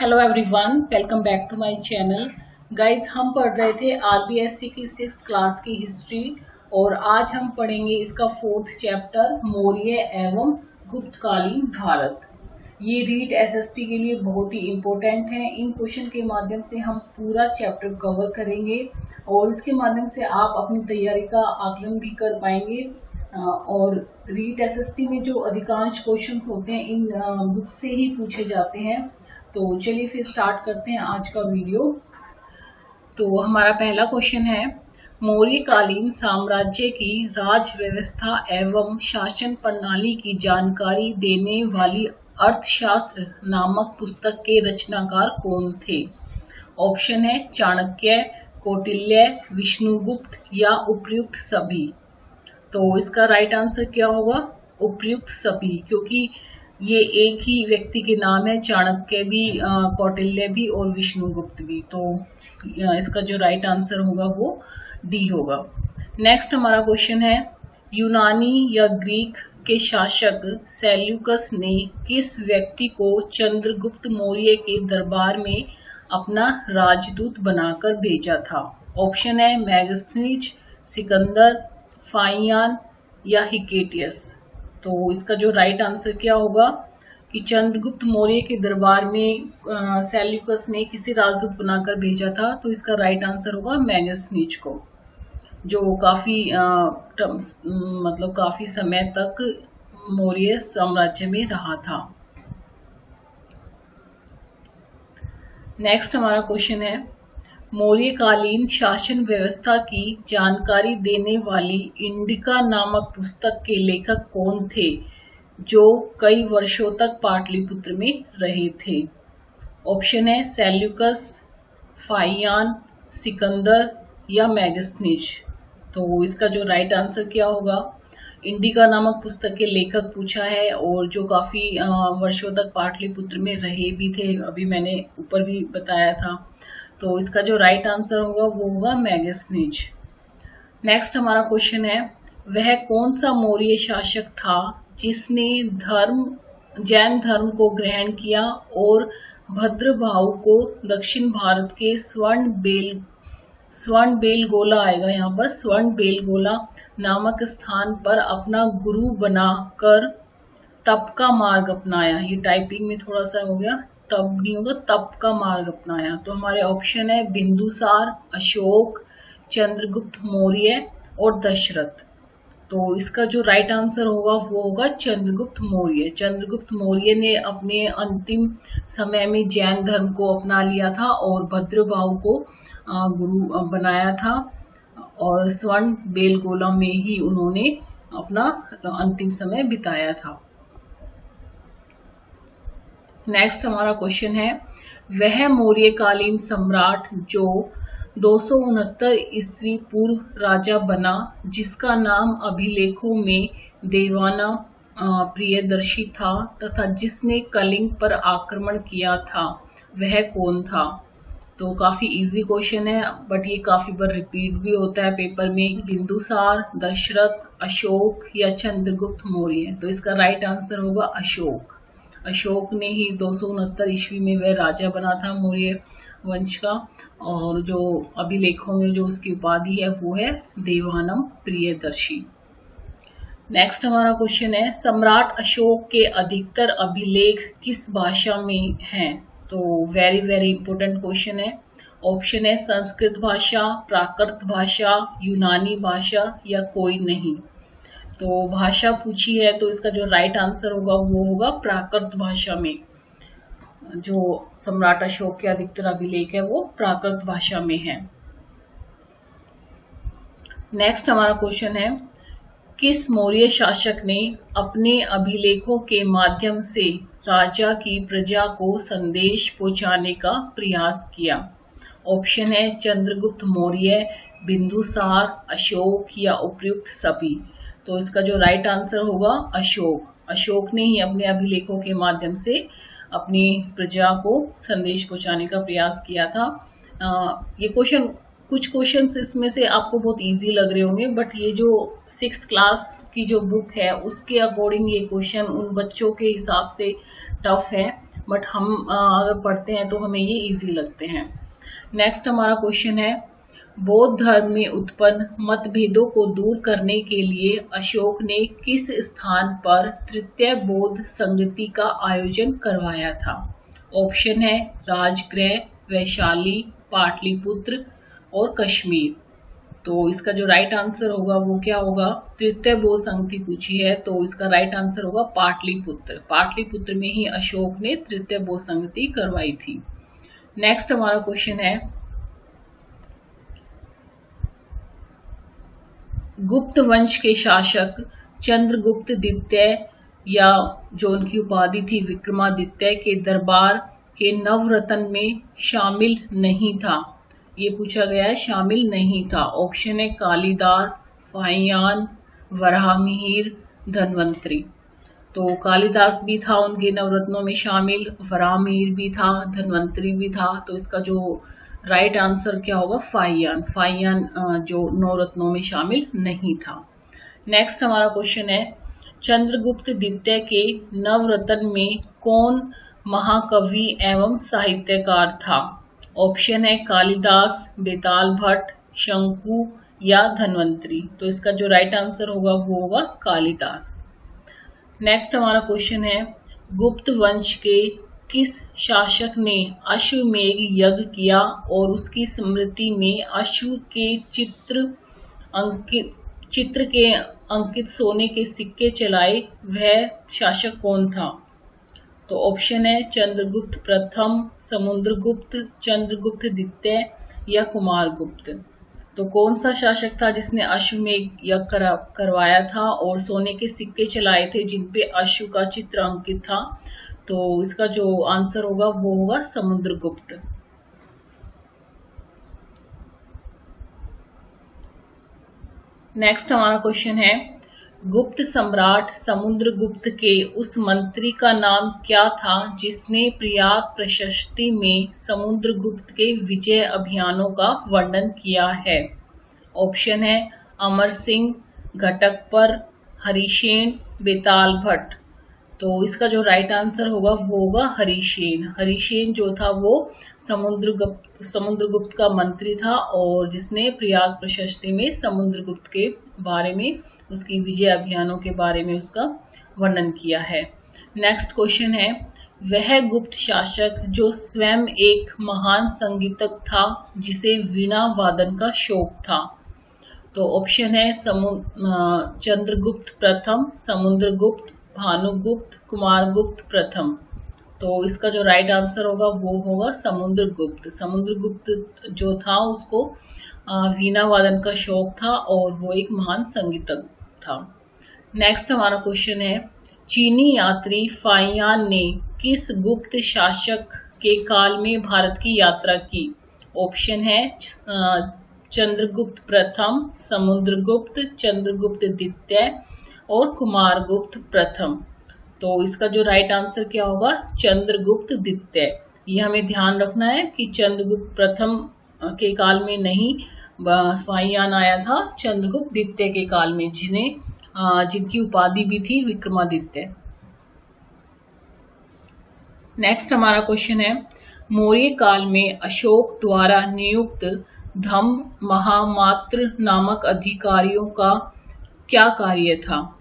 Hello everyone, welcome back to my channel. Guys, हम पढ़ रहे थे आरबीएससी की 6th क्लास की हिस्ट्री और आज हम पढ़ेंगे इसका 4th चैप्टर मौर्य एवं गुप्तकालीन भारत। ये रीट एसएसटी के लिए बहुत ही इम्पोर्टेंट है। इन क्वेश्चन के माध्यम से हम पूरा चैप्टर कवर करेंगे और इसके माध्यम से आप अपनी तैयारी का आकलन भी कर पाएंगे। और रीट एसएसटी में जो अधिकांश क्वेश्चंस होते हैं इन बुक से ही पूछे जाते हैं। तो चलिए फिर स्टार्ट करते हैं आज का वीडियो। तो हमारा पहला क्वेश्चन है, मौर्यकालीन साम्राज्य की राज व्यवस्था एवं शासन प्रणाली की जानकारी देने वाली अर्थशास्त्र नामक पुस्तक के रचनाकार कौन थे? ऑप्शन है चाणक्य, कौटिल्य, विष्णुगुप्त या उपर्युक्त सभी। तो इसका राइट आंसर क्या होगा? उपर्युक्त सभी, क्योंकि ये एक ही व्यक्ति के नाम है, चाणक्य भी, कौटिल्य भी और विष्णुगुप्त भी। तो इसका जो राइट आंसर होगा वो डी होगा। नेक्स्ट हमारा क्वेश्चन है, यूनानी या ग्रीक के शासक सेल्यूकस ने किस व्यक्ति को चंद्रगुप्त मौर्य के दरबार में अपना राजदूत बनाकर भेजा था? ऑप्शन है मैगस्थनीज, सिकंदर, फाइयान या हिकेटियस। तो इसका जो राइट आंसर क्या होगा कि चंद्रगुप्त मौर्य के दरबार में सेल्यूकस ने किसी राजदूत बनाकर भेजा था। तो इसका राइट आंसर होगा मैगस्थनीज को, जो काफी समय तक मौर्य साम्राज्य में रहा था। नेक्स्ट हमारा क्वेश्चन है, मौर्यकालीन शासन व्यवस्था की जानकारी देने वाली इंडिका नामक पुस्तक के लेखक कौन थे जो कई वर्षों तक पाटलिपुत्र में रहे थे? ऑप्शन है सेल्यूकस, फाइयान, सिकंदर या मैगस्थनीज। तो इसका जो राइट आंसर क्या होगा? इंडिका नामक पुस्तक के लेखक पूछा है और जो काफी वर्षों तक पाटलिपुत्र में रहे भी थे, अभी मैंने ऊपर भी बताया था। तो इसका जो राइट आंसर होगा वो होगा मैगस्थनीज। नेक्स्ट हमारा क्वेश्चन है, वह कौन सा मौर्य शासक था जिसने जैन धर्म को ग्रहण किया और भद्रभाव को दक्षिण भारत के स्वर्ण बेलगोला आएगा यहाँ पर, स्वर्ण बेलगोला नामक स्थान पर अपना गुरु बनाकर तप का मार्ग अपनाया? ये टाइपिंग में थोड़ा सा हो गया, तब नहीं होगा, तप का मार्ग अपनाया। तो हमारे ऑप्शन है बिंदुसार, अशोक, चंद्रगुप्त मौर्य और दशरथ। तो इसका जो राइट आंसर होगा वो होगा चंद्रगुप्त मौर्य। चंद्रगुप्त मौर्य ने अपने अंतिम समय में जैन धर्म को अपना लिया था और भद्रभाव को गुरु बनाया था और स्वर्ण बेलगोला में ही उन्होंने अपना अंतिम समय बिताया था। नेक्स्ट हमारा क्वेश्चन है, वह मौर्यकालीन सम्राट जो 269 ईस्वी पूर्व राजा बना जिसका नाम अभिलेखों में देवाना प्रियदर्शी था तथा जिसने कलिंग पर आक्रमण किया था, वह कौन था? तो काफी इजी क्वेश्चन है बट ये काफी बार रिपीट भी होता है पेपर में। बिंदुसार, दशरथ, अशोक या चंद्रगुप्त मौर्य। तो इसका राइट आंसर होगा अशोक। अशोक ने ही 269 ईस्वी में वह राजा बना था मौर्य वंश का, और जो अभिलेखों में जो उसकी उपाधि है वो है देवानम प्रियदर्शी। नेक्स्ट हमारा क्वेश्चन है, सम्राट अशोक के अधिकतर अभिलेख किस भाषा में हैं? तो वेरी वेरी इंपॉर्टेंट क्वेश्चन है। ऑप्शन है संस्कृत भाषा, प्राकृत भाषा, यूनानी भाषा या कोई नहीं। तो भाषा पूछी है तो इसका जो राइट आंसर होगा वो होगा प्राकृत भाषा में। जो सम्राट अशोक के अधिकतर अभिलेख है वो प्राकृत भाषा में है। नेक्स्ट हमारा क्वेश्चन है, किस मौर्य शासक ने अपने अभिलेखों के माध्यम से राजा की प्रजा को संदेश पहुंचाने का प्रयास किया? ऑप्शन है चंद्रगुप्त मौर्य, बिंदुसार, अशोक या उपर्युक्त सभी। तो इसका जो राइट आंसर होगा अशोक। अशोक ने ही अपने अभिलेखों के माध्यम से अपनी प्रजा को संदेश पहुंचाने का प्रयास किया था। ये क्वेश्चन, कुछ क्वेश्चंस इसमें से आपको बहुत इजी लग रहे होंगे बट ये जो 6th क्लास की जो बुक है उसके अकॉर्डिंग ये क्वेश्चन उन बच्चों के हिसाब से टफ है। बट हम अगर पढ़ते हैं तो हमें ये इजी लगते हैं। नेक्स्ट हमारा क्वेश्चन है, बौद्ध धर्म में उत्पन्न मतभेदों को दूर करने के लिए अशोक ने किस स्थान पर तृतीय बौद्ध संगति का आयोजन करवाया था? ऑप्शन है राजगृह, वैशाली, पाटलिपुत्र और कश्मीर। तो इसका जो राइट आंसर होगा वो क्या होगा? तृतीय बौद्ध संगति पूछी है तो इसका राइट आंसर होगा पाटलिपुत्र। पाटलिपुत्र में ही अशोक ने तृतीय बौद्ध संगति करवाई थी। नेक्स्ट हमारा क्वेश्चन है, गुप्त वंश के शासक चंद्रगुप्त द्वितीय या जो उनकी उपाधि थी विक्रमादित्य के दरबार के नवरत्न में शामिल नहीं था? ये पूछा गया है, शामिल नहीं था। ऑप्शन है कालिदास, फाहियान, वराहमिहिर, धन्वंतरी। तो कालिदास भी था उनके नवरत्नों में शामिल, वराहमिहिर भी था, धन्वंतरी भी था। तो इसका जो राइट आंसर क्या होगा? फाहियान। फाहियान जो नवरत्नों में शामिल नहीं था। नेक्स्ट हमारा क्वेश्चन है, चंद्रगुप्त द्वितीय के नवरत्न में कौन महाकवि एवं साहित्यकार था? ऑप्शन है कालिदास, बेताल भट्ट, शंकु या धन्वंतरी। तो इसका जो राइट आंसर होगा वो होगा कालिदास। नेक्स्ट हमारा क्वेश्चन है, गुप्त वंश के किस शासक ने अश्वमेध यज्ञ किया और उसकी स्मृति में अश्व के चित्र के अंकित सोने के सिक्के चलाए? वह शासक कौन था? तो ऑप्शन है चंद्रगुप्त प्रथम, समुद्रगुप्त, चंद्रगुप्त द्वितीय या कुमारगुप्त। तो कौन सा शासक था जिसने अश्वमेध यज्ञ करवाया था और सोने के सिक्के चलाए थे जिनपे अश्व का चित्र अंकित था? तो इसका जो आंसर होगा वो होगा समुद्रगुप्त। नेक्स्ट हमारा क्वेश्चन है, गुप्त सम्राट समुद्रगुप्त के उस मंत्री का नाम क्या था जिसने प्रयाग प्रशस्ति में समुद्रगुप्त के विजय अभियानों का वर्णन किया है? ऑप्शन है अमर सिंह, घटकपर, हरिसेन, बेताल भट्ट। तो इसका जो राइट आंसर होगा वो होगा हरिसेन। हरिसेन जो था वो समुद्रगुप्त का मंत्री था और जिसने प्रयाग प्रशस्ति में समुद्रगुप्त के बारे में, उसकी विजय अभियानों के बारे में उसका वर्णन किया है। नेक्स्ट क्वेश्चन है, वह गुप्त शासक जो स्वयं एक महान संगीतज्ञ था जिसे वीणा वादन का शौक था? तो ऑप्शन है चंद्रगुप्त प्रथम, समुद्रगुप्त, भानुगुप्त, कुमारगुप्त प्रथम। तो इसका जो राइट आंसर होगा वो होगा समुद्रगुप्त। समुद्रगुप्त जो था उसको वीणा वादन का शौक था और वो एक महान संगीतज्ञ था। नेक्स्ट हमारा क्वेश्चन है, चीनी यात्री फाहियान ने किस गुप्त शासक के काल में भारत की यात्रा की? ऑप्शन है चंद्रगुप्त प्रथम, समुद्रगुप्त, चंद्रगुप्त द्वितीय और कुमारगुप्त प्रथम। तो इसका जो राइट आंसर क्या होगा? चंद्रगुप्त द्वितीय। ये हमें ध्यान रखना है कि चंद्रगुप्त प्रथम के काल में नहीं फाहियान आया था, चंद्रगुप्त द्वितीय के काल में, जिनकी उपाधि भी थी विक्रमादित्य। नेक्स्ट हमारा क्वेश्चन है, मौर्य काल में अशोक द्वारा नियुक्त धम्म महामात्र नामक अधिकारियों का क्या कार्य था?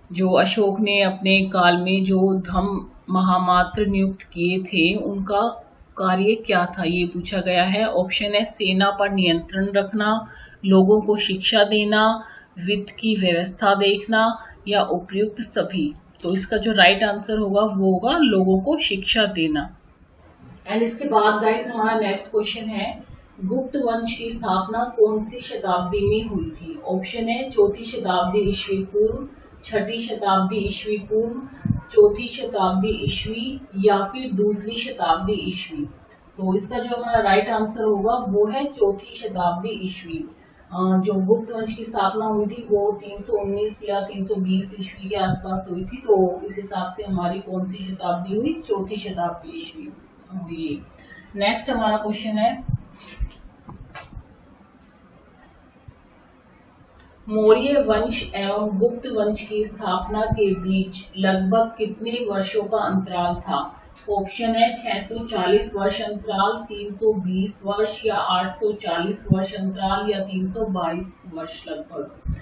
जो अशोक ने अपने काल में जो धम्म महामात्र नियुक्त किए थे उनका कार्य क्या था, ये पूछा गया है। ऑप्शन है सेना पर नियंत्रण रखना, लोगों को शिक्षा देना, वित्त की व्यवस्था देखना या उपयुक्त सभी। तो इसका जो राइट आंसर होगा वो होगा लोगों को शिक्षा देना। एंड इसके बाद गाइस हमारा नेक्स्ट क्वेश्चन है, गुप्त वंश की स्थापना कौन सी शताब्दी में हुई थी? ऑप्शन है चौथी शताब्दी ईस्वी पूर्व, छठी शताब्दी ईस्वी पूर्व, चौथी शताब्दी ईस्वी या फिर दूसरी शताब्दी ईस्वी। तो इसका जो हमारा राइट आंसर होगा वो है चौथी शताब्दी ईस्वी। जो गुप्त वंश की स्थापना हुई थी वो 319 या 320 ईस्वी के आसपास हुई थी। तो इस हिसाब से हमारी कौन सी शताब्दी हुई? चौथी शताब्दी ईस्वी हुई। नेक्स्ट हमारा क्वेश्चन है, मौर्य वंश एवं गुप्त वंश की स्थापना के बीच लगभग कितने वर्षों का अंतराल था? ऑप्शन है 640 वर्ष अंतराल, 320 वर्ष या 840 वर्ष अंतराल या 322 वर्ष लगभग।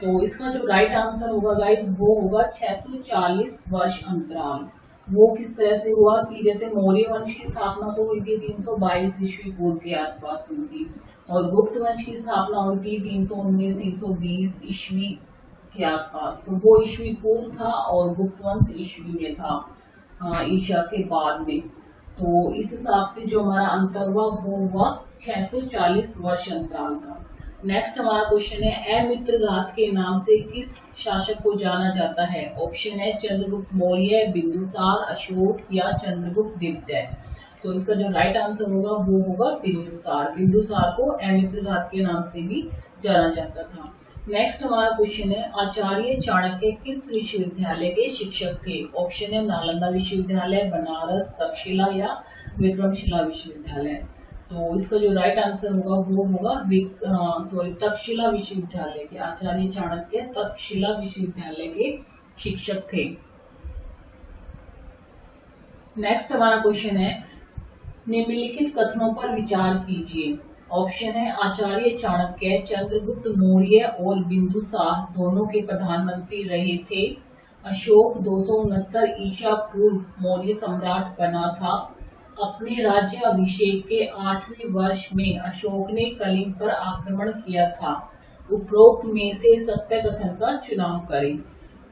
तो इसका जो राइट आंसर होगा गाइस वो होगा 640 वर्ष अंतराल। वो किस तरह से हुआ कि जैसे मौर्य वंश की स्थापना तो हुई थी 322 ईस्वी पूर्व के आसपास हुई थी, और गुप्त वंश की स्थापना हुई थी 319 320 ईस्वी के आसपास। तो वो ईस्वी पूर्व था और गुप्त वंश ईस्वी में था, ईशा के बाद में। तो इस हिसाब से जो हमारा अंतर हुआ वो हुआ 640 वर्ष अंतराल का। नेक्स्ट हमारा क्वेश्चन है अमित्रघात के नाम से किस शासक को जाना जाता है? ऑप्शन है चंद्रगुप्त मौर्य, बिंदुसार, अशोक या चंद्रगुप्त द्वितीय। तो इसका जो राइट आंसर होगा वो होगा बिंदुसार। बिंदुसार को अमित्रघात के नाम से भी जाना जाता था। नेक्स्ट हमारा क्वेश्चन है आचार्य चाणक्य किस विश्वविद्यालय के शिक्षक थे? ऑप्शन है नालंदा विश्वविद्यालय, बनारस, तक्षशिला या विक्रमशिला विश्वविद्यालय। तो इसका जो राइट आंसर होगा वो होगा तक्षशिला विश्वविद्यालय के। आचार्य चाणक्य तक्षशिला विश्वविद्यालय के शिक्षक थे। नेक्स्ट हमारा क्वेश्चन है निम्नलिखित कथनों पर विचार कीजिए। ऑप्शन है आचार्य चाणक्य चंद्रगुप्त मौर्य और बिंदुसार दोनों के प्रधानमंत्री रहे थे। अशोक 269 ईसा पूर्व मौर्य सम्राट बना था। अपने राज्य अभिषेक के 8वें वर्ष में अशोक ने कलिंग पर आक्रमण किया था। उपरोक्त में से सत्य कथन का चुनाव करें।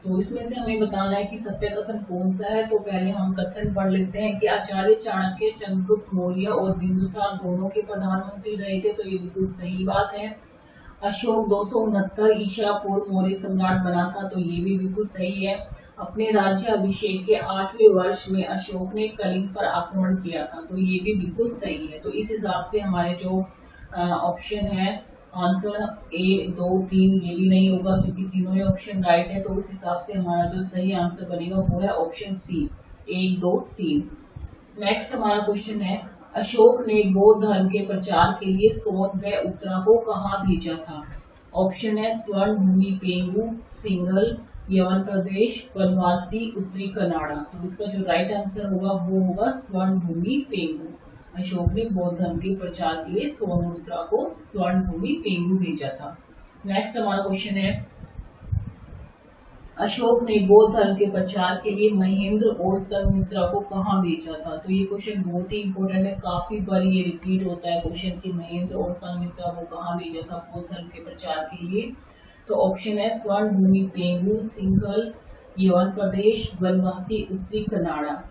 तो इसमें से हमें बताना है कि सत्य कथन कौन सा है। तो पहले हम कथन पढ़ लेते हैं कि आचार्य चाणक्य चंद्रगुप्त मौर्य और बिंदुसार दोनों के प्रधानमंत्री रहे थे। तो ये बिल्कुल सही बात है। अशोक 269 ईसा पूर्व मौर्य सम्राट बना था। तो ये भी बिल्कुल सही है। अपने राज्य अभिषेक के 8वें वर्ष में अशोक ने कलिंग पर आक्रमण किया था। तो ये भी बिल्कुल सही है। तो इस हिसाब से हमारे जो ऑप्शन है आंसर ए 2 3 ये भी नहीं होगा क्योंकि तीनों ही ऑप्शन राइट है। तो उस हिसाब से हमारा जो सही आंसर बनेगा वो है ऑप्शन सी 1 2 3। नेक्स्ट हमारा क्वेश्चन है अशोक ने बौद्ध धर्म के प्रचार के लिए सोन व उत्तरा को कहाँ भेजा था? ऑप्शन है स्वर्ण भूमि पेंगू, सिंघल, यवन प्रदेश, वनवासी, उत्तरी कनाडा। तो इसका जो राइट आंसर होगा वो होगा स्वर्ण भूमि पेंगू। अशोक ने बौद्ध धर्म के प्रचार के लिए सोन और उत्तरा को स्वर्ण भूमि पेंगू भेजा था। नेक्स्ट हमारा क्वेश्चन है अशोक ने बौद्ध धर्म के प्रचार के लिए महेंद्र और संघमित्रा को कहाँ भेजा था? तो ये क्वेश्चन बहुत ही इंपॉर्टेंट है, काफी बार ये रिपीट होता है क्वेश्चन कि महेंद्र और संघमित्रा को कहाँ भेजा था बौद्ध धर्म के प्रचार के लिए। तो ऑप्शन है स्वर्ण भूमि पेंगू, सिंघल, यवन प्रदेश, वनवासी, उत्तरी कनाडा।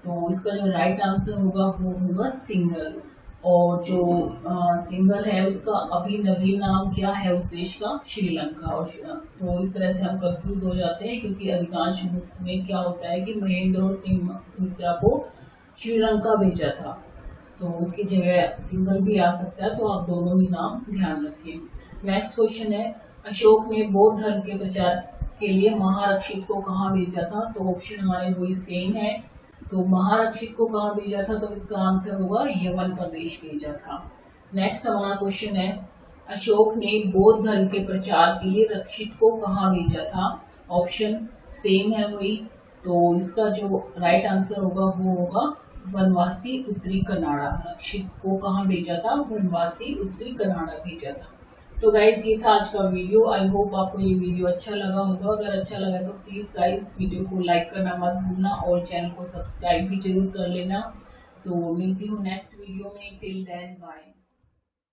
तो इसका जो राइट आंसर होगा वो होगा सिंघल। और जो सिंघल है उसका अभी नवीन नाम क्या है उस देश का? श्रीलंका। और तो इस तरह से हम कंफ्यूज हो जाते हैं क्योंकि अधिकांश बुक्स में क्या होता है कि महेंद्र और संघमित्रा को श्रीलंका भेजा था, तो उसकी जगह सिंघल भी आ सकता है। तो आप दोनों ही नाम ध्यान रखिए। नेक्स्ट क्वेश्चन है अशोक ने बौद्ध धर्म के प्रचार के लिए महारक्षित को कहाँ भेजा था? तो ऑप्शन हमारे वही सेम है। तो महारक्षित को कहाँ भेजा था? तो इसका आंसर होगा यवन प्रदेश भेजा था। नेक्स्ट हमारा क्वेश्चन है अशोक ने बौद्ध धर्म के प्रचार के लिए रक्षित को कहाँ भेजा था? ऑप्शन सेम है वही। तो इसका जो राइट आंसर होगा वो होगा वनवासी, उत्तरी कनाडा। रक्षित को कहाँ भेजा था? वनवासी, उत्तरी कनाडा भेजा था। तो गाइज ये था आज का वीडियो। आई होप आपको ये वीडियो अच्छा लगा होगा। अगर अच्छा लगा तो प्लीज गाइज वीडियो को लाइक करना मत भूलना और चैनल को सब्सक्राइब भी जरूर कर लेना। तो मिलती हूँ नेक्स्ट वीडियो में। Till then bye.